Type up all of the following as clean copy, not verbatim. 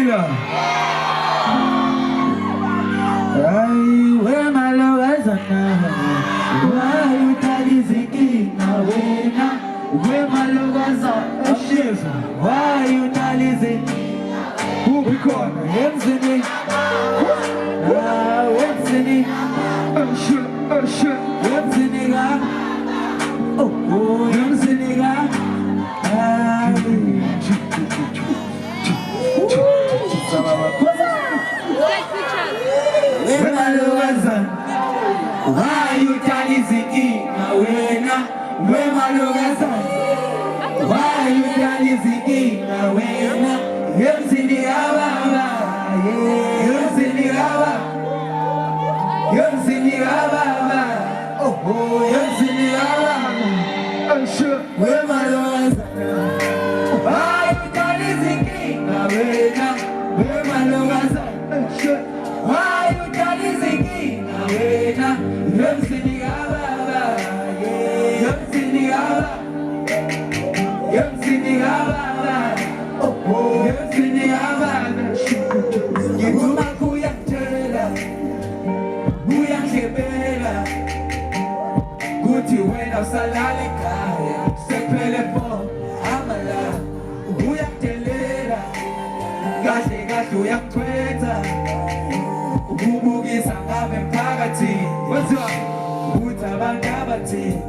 Killer. Where my love is now. Why you daddy ziki now? Where my love is now. Why you daddy ziki? Who be calling? Him singing. Him singing. Him singing. Oh, him singing. Why you daddy ziki now? Where my love is now. Why you daddy ziki now? Him singing. Him singing. Him singing. Oh, him singing. Where my love is now. Why you daddy ziki now? Where my love is now. Why you daddy ziki now? Him singing. Him singing. Him singing. Oh, him singing. Yiguma kuyakutela, kuyakebela. Kuthi wena usalala ekhaya, sephele pho amala. Uyakudelela, kahle kahle uyakuchwetha. Ukubukisa ngabe emphakathini. Kwenziwa ukuthi abantu abathini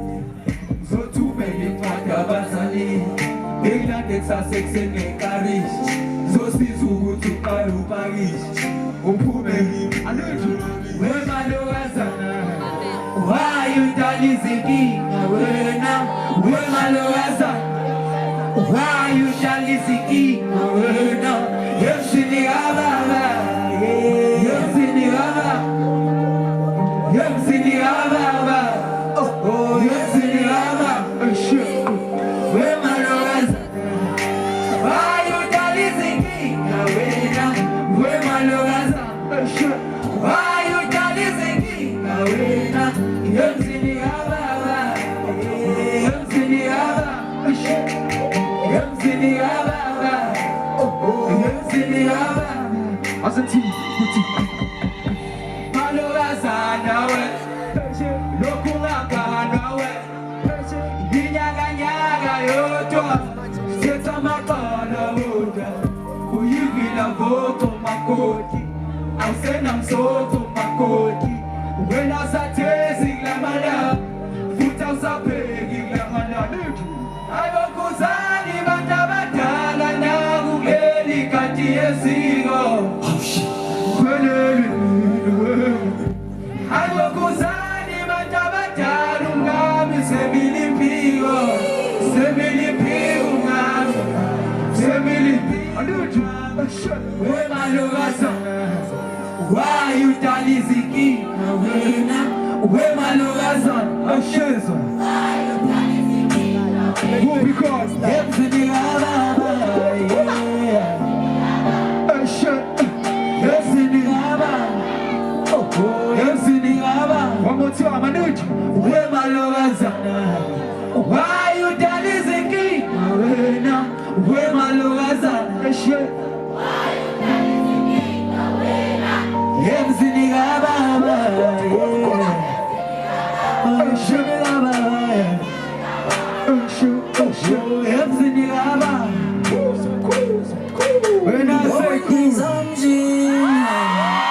zothumela incwadi abazalini. Bekulande kusasa ekuseni ngekarishi. Zosiza ukuthi uqale upakishe. Uphume kimi. Wema lowazana. Why you daddy zinkinga wena? Wema lowazana. Why you daddy zinkinga wena? Yemsini ababa. Yemsini ababa. Yemsini ababa. Oh, yemsini ababa. Wema lowazana. Why you daddy zinkinga wena? Wema lowazana. Why you daddy zinkinga wena? Yemsini ababa. Yemsini ababa. Yemsini ababa. Oh, yemsini ababa. Asante, malowazana we. Lokungakana we. Nyaga yodwa. Setha maqala bodwa. Uyivila voko makoti. Awusena msoko makoti. Wena sathezi kulamala. Futhi awusapheki kulamala. Ayokuzani bantu abadala nakukeli kati yesiko. Ayokuzani bantu abadala ungami semilimpiko. Semilimpiko ungami. Semilimpiko. Wema lowazana. Why you daddy ziki now wena? Wema lowazana. Why you daddy ziki now wena? Who because